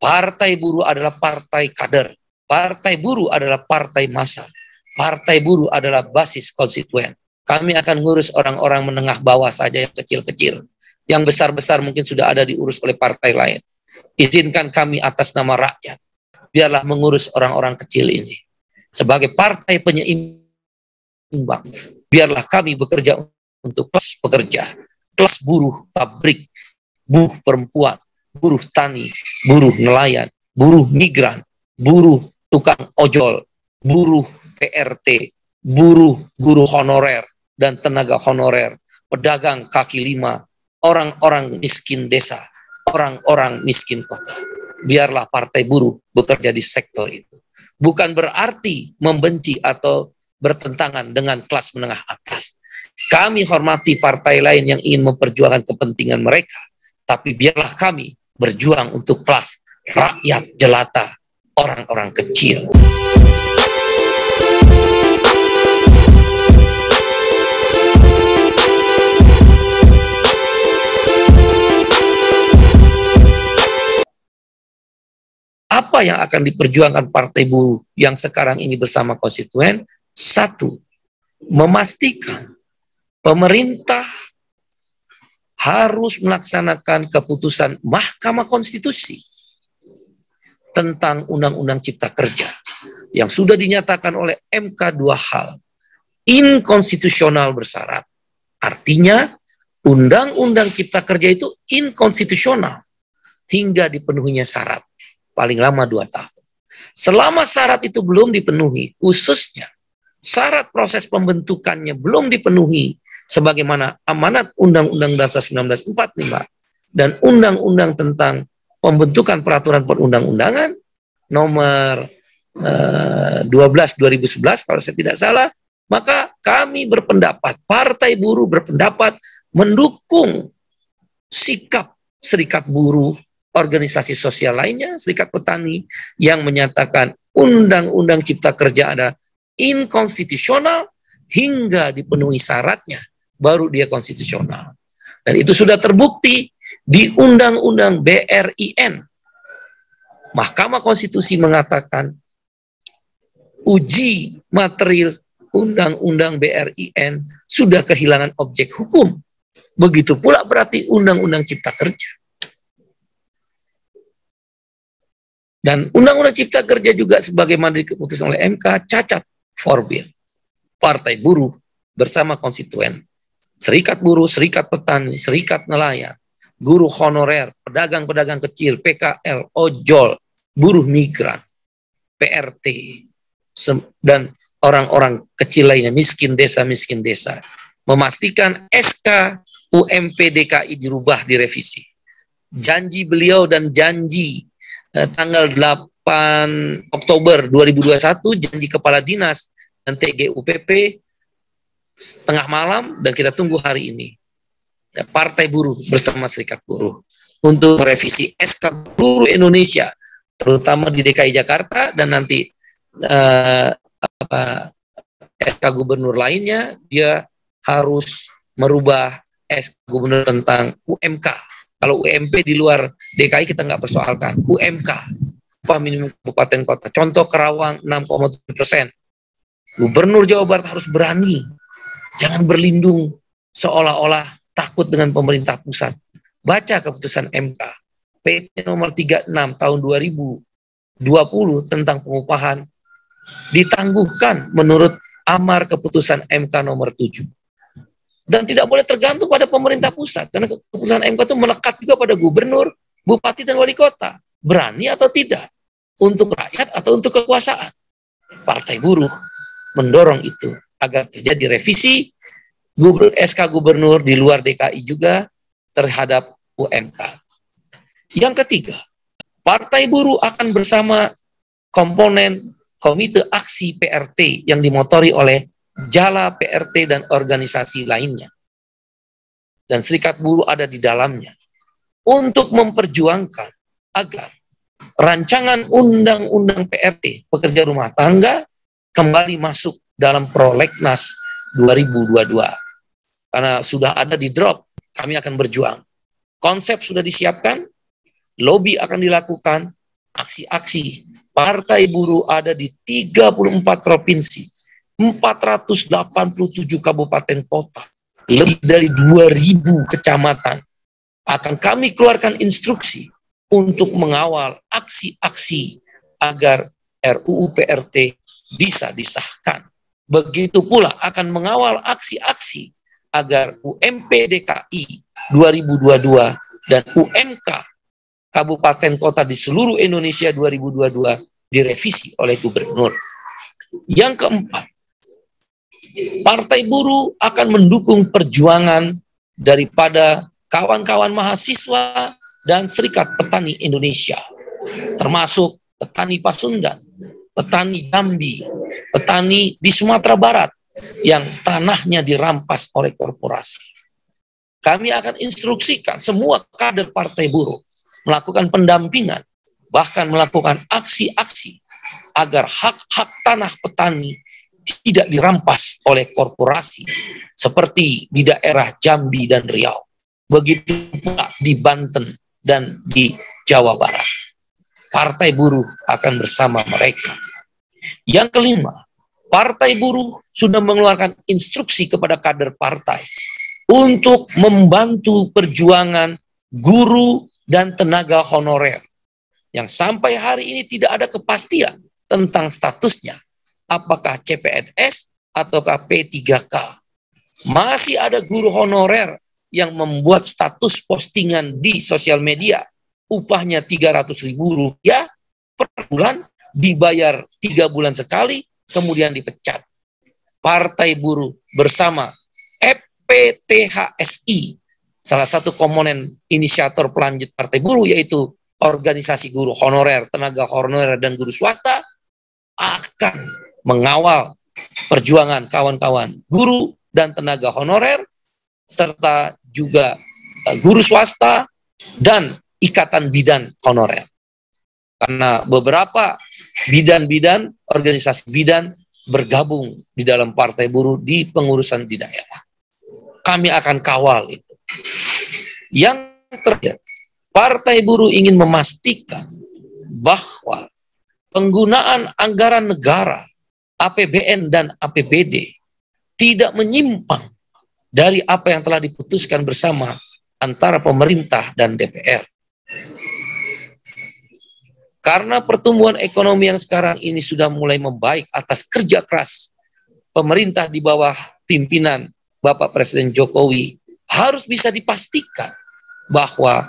Partai buruh adalah partai kader. Partai buruh adalah partai massa. Partai buruh adalah basis konstituen. Kami akan ngurus orang-orang menengah bawah saja yang kecil-kecil. Yang besar-besar mungkin sudah ada diurus oleh partai lain. Izinkan kami atas nama rakyat. Biarlah mengurus orang-orang kecil ini. Sebagai partai penyeimbang, biarlah kami bekerja untuk kelas pekerja, kelas buruh pabrik, buruh perempuan, buruh tani, buruh nelayan, buruh migran, buruh tukang ojol, buruh PRT, buruh guru honorer dan tenaga honorer, pedagang kaki lima, orang-orang miskin desa, orang-orang miskin kota. Biarlah partai buruh bekerja di sektor itu. Bukan berarti membenci atau bertentangan dengan kelas menengah atas. Kami hormati partai lain yang ingin memperjuangkan kepentingan mereka, tapi biarlah kami berjuang untuk kelas rakyat jelata, orang-orang kecil. Apa yang akan diperjuangkan partai buruh yang sekarang ini bersama konstituen? Satu, memastikan pemerintah harus melaksanakan keputusan Mahkamah Konstitusi tentang Undang-Undang Cipta Kerja yang sudah dinyatakan oleh MK dua hal. Inkonstitusional bersyarat. Artinya Undang-Undang Cipta Kerja itu inkonstitusional hingga dipenuhinya syarat. Paling lama 2 tahun. Selama syarat itu belum dipenuhi, khususnya syarat proses pembentukannya belum dipenuhi, sebagaimana amanat Undang-Undang Dasar 1945 dan Undang-Undang tentang pembentukan peraturan perundang-undangan nomor 12 2011 kalau saya tidak salah, maka kami berpendapat, Partai Buruh berpendapat mendukung sikap serikat buruh, organisasi sosial lainnya, serikat petani, yang menyatakan Undang-Undang Cipta Kerja ada inkonstitusional hingga dipenuhi syaratnya, baru dia konstitusional. Dan itu sudah terbukti di Undang-Undang BRIN. Mahkamah Konstitusi mengatakan uji material Undang-Undang BRIN sudah kehilangan objek hukum. Begitu pula berarti Undang-Undang Cipta Kerja. Dan Undang-Undang Cipta Kerja juga sebagaimana diputuskan oleh MK cacat formil. Partai buruh bersama konstituen, serikat buruh, serikat petani, serikat nelayan, guru honorer, pedagang-pedagang kecil, PKL, ojol, buruh migran, PRT, dan orang-orang kecil lainnya, miskin desa, memastikan SK UMP DKI dirubah, direvisi. Janji beliau dan janji tanggal 8 Oktober 2021, janji Kepala Dinas dan TGUPP setengah malam, dan kita tunggu hari ini. Ya, Partai Buruh bersama Serikat Buruh untuk merevisi SK Buruh Indonesia, terutama di DKI Jakarta, dan nanti SK Gubernur lainnya, dia harus merubah SK Gubernur tentang UMK. Kalau UMP di luar DKI kita nggak persoalkan. UMK, upah minimum kabupaten kota. Contoh Karawang 6,7%. Gubernur Jawa Barat harus berani. Jangan berlindung seolah-olah takut dengan pemerintah pusat. Baca keputusan MK. PP nomor 36 tahun 2020 tentang pengupahan ditangguhkan menurut amar keputusan MK nomor 7. Dan tidak boleh tergantung pada pemerintah pusat, karena keputusan MK itu melekat juga pada gubernur, bupati, dan wali kota. Berani atau tidak, untuk rakyat atau untuk kekuasaan. Partai Buruh mendorong itu agar terjadi revisi SK Gubernur di luar DKI juga terhadap UMK. Yang ketiga, Partai Buruh akan bersama komponen Komite Aksi PRT yang dimotori oleh Jala PRT dan organisasi lainnya. Dan Serikat Buruh ada di dalamnya. Untuk memperjuangkan agar rancangan Undang-Undang PRT, pekerja rumah tangga, kembali masuk dalam prolegnas 2022. Karena sudah ada di drop, kami akan berjuang. Konsep sudah disiapkan, lobby akan dilakukan, aksi-aksi. Partai Buruh ada di 34 provinsi, 487 kabupaten kota, lebih dari 2.000 kecamatan. Akan kami keluarkan instruksi untuk mengawal aksi-aksi agar RUU PRT bisa disahkan. Begitu pula akan mengawal aksi-aksi agar UMP DKI 2022 dan UMK Kabupaten Kota di seluruh Indonesia 2022 direvisi oleh Gubernur. Yang keempat, Partai Buruh akan mendukung perjuangan daripada kawan-kawan mahasiswa dan Serikat Petani Indonesia, termasuk petani Pasundan, petani Jambi, petani di Sumatera Barat yang tanahnya dirampas oleh korporasi. Kami akan instruksikan semua kader Partai Buruh melakukan pendampingan, bahkan melakukan aksi-aksi agar hak-hak tanah petani tidak dirampas oleh korporasi seperti di daerah Jambi dan Riau. Begitu pula di Banten dan di Jawa Barat. Partai Buruh akan bersama mereka. Yang kelima, Partai Buruh sudah mengeluarkan instruksi kepada kader partai untuk membantu perjuangan guru dan tenaga honorer yang sampai hari ini tidak ada kepastian tentang statusnya, apakah CPNS ataukah P3K. Masih ada guru honorer yang membuat status postingan di sosial media, upahnya Rp300.000 per bulan, dibayar 3 bulan sekali, kemudian dipecat. Partai Buruh bersama FPTHSI, salah satu komponen inisiator pelanjut Partai Buruh, yaitu organisasi guru honorer, tenaga honorer, dan guru swasta, akan mengawal perjuangan kawan-kawan guru dan tenaga honorer, serta juga guru swasta dan ikatan bidan honorer. Karena beberapa bidan-bidan, organisasi bidan bergabung di dalam Partai Buruh di pengurusan di daerah. Kami akan kawal itu. Yang terakhir, Partai Buruh ingin memastikan bahwa penggunaan anggaran negara, APBN dan APBD tidak menyimpang dari apa yang telah diputuskan bersama antara pemerintah dan DPR. Karena pertumbuhan ekonomi yang sekarang ini sudah mulai membaik atas kerja keras pemerintah di bawah pimpinan Bapak Presiden Jokowi, harus bisa dipastikan bahwa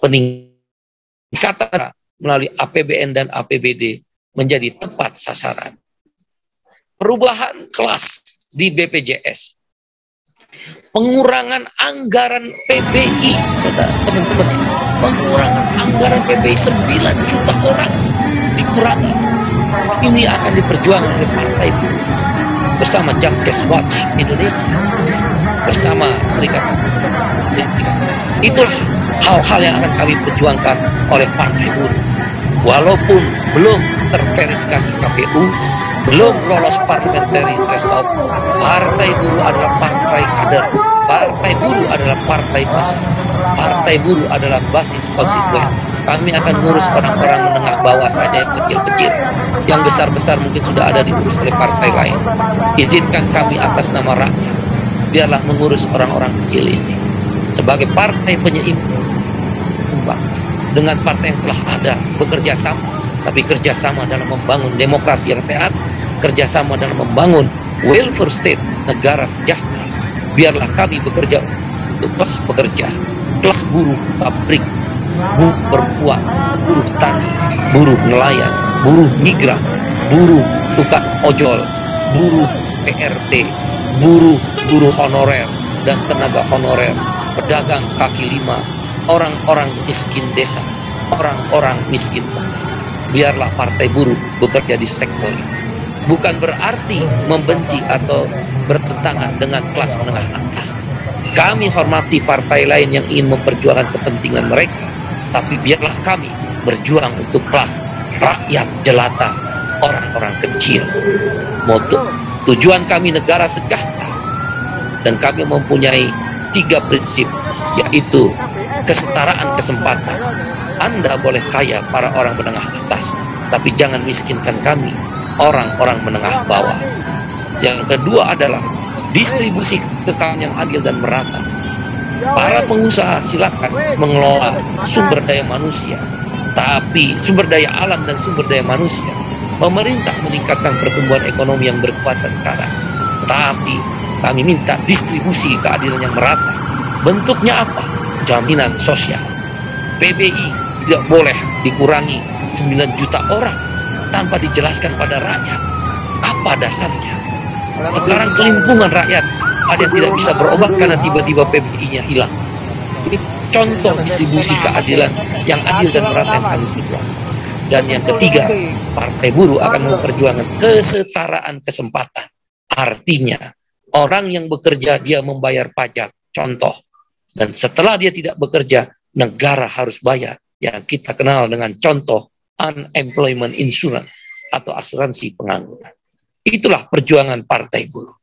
peningkatan melalui APBN dan APBD menjadi tepat sasaran. Perubahan kelas di BPJS, pengurangan anggaran PBI, saudara, teman-teman, pengurangan anggaran PBI 9 juta orang dikurangi. Ini akan diperjuangkan oleh Partai Buruh bersama Jamkes Watch Indonesia, bersama serikat. Itulah hal-hal yang akan kami perjuangkan oleh Partai Buruh. Walaupun belum terverifikasi KPU, belum lolos parliamentary threshold, Partai Buruh adalah partai kader. Partai Buruh adalah partai massa. Partai Buruh adalah basis konstituen. Kami akan ngurus orang-orang menengah bawah saja yang kecil-kecil. Yang besar-besar mungkin sudah ada diurus oleh partai lain. Izinkan kami atas nama rakyat, biarlah mengurus orang-orang kecil ini. Sebagai partai penyeimbang dengan partai yang telah ada, bekerja sama, tapi kerjasama dalam membangun demokrasi yang sehat, kerjasama dalam membangun welfare state, negara sejahtera. Biarlah kami bekerja untuk kelas pekerja, kelas buruh pabrik, buruh perempuan, buruh tani, buruh nelayan, buruh migran, buruh tukang ojol, buruh PRT, buruh guru honorer dan tenaga honorer, pedagang kaki lima, orang-orang miskin desa, orang-orang miskin kota. Biarlah Partai Buruh bekerja di sektor ini. Bukan berarti membenci atau bertentangan dengan kelas menengah atas. Kami hormati partai lain yang ingin memperjuangkan kepentingan mereka, tapi biarlah kami berjuang untuk kelas rakyat jelata, orang-orang kecil. Tujuan kami negara sejahtera, dan kami mempunyai 3 prinsip, yaitu kesetaraan kesempatan. Anda boleh kaya para orang menengah atas, tapi jangan miskinkan kami, orang-orang menengah bawah. Yang kedua adalah distribusi kekayaan yang adil dan merata. Para pengusaha silakan mengelola sumber daya manusia, tapi sumber daya alam dan sumber daya manusia. Pemerintah meningkatkan pertumbuhan ekonomi yang berkuasa sekarang, tapi kami minta distribusi keadilan yang merata. Bentuknya apa? Jaminan sosial. PBI tidak boleh dikurangi 9 juta orang tanpa dijelaskan pada rakyat. Apa dasarnya? Sekarang kelimpungan rakyat, ada yang tidak bisa berobat karena tiba-tiba PBI-nya hilang. Ini contoh distribusi keadilan yang adil dan merata yang kami perjuangkan. Dan yang ketiga, Partai Buruh akan memperjuangkan kesetaraan kesempatan. Artinya, orang yang bekerja dia membayar pajak, contoh. Dan setelah dia tidak bekerja, negara harus bayar. Yang kita kenal dengan contoh unemployment insurance atau asuransi pengangguran. Itulah perjuangan Partai Buruh.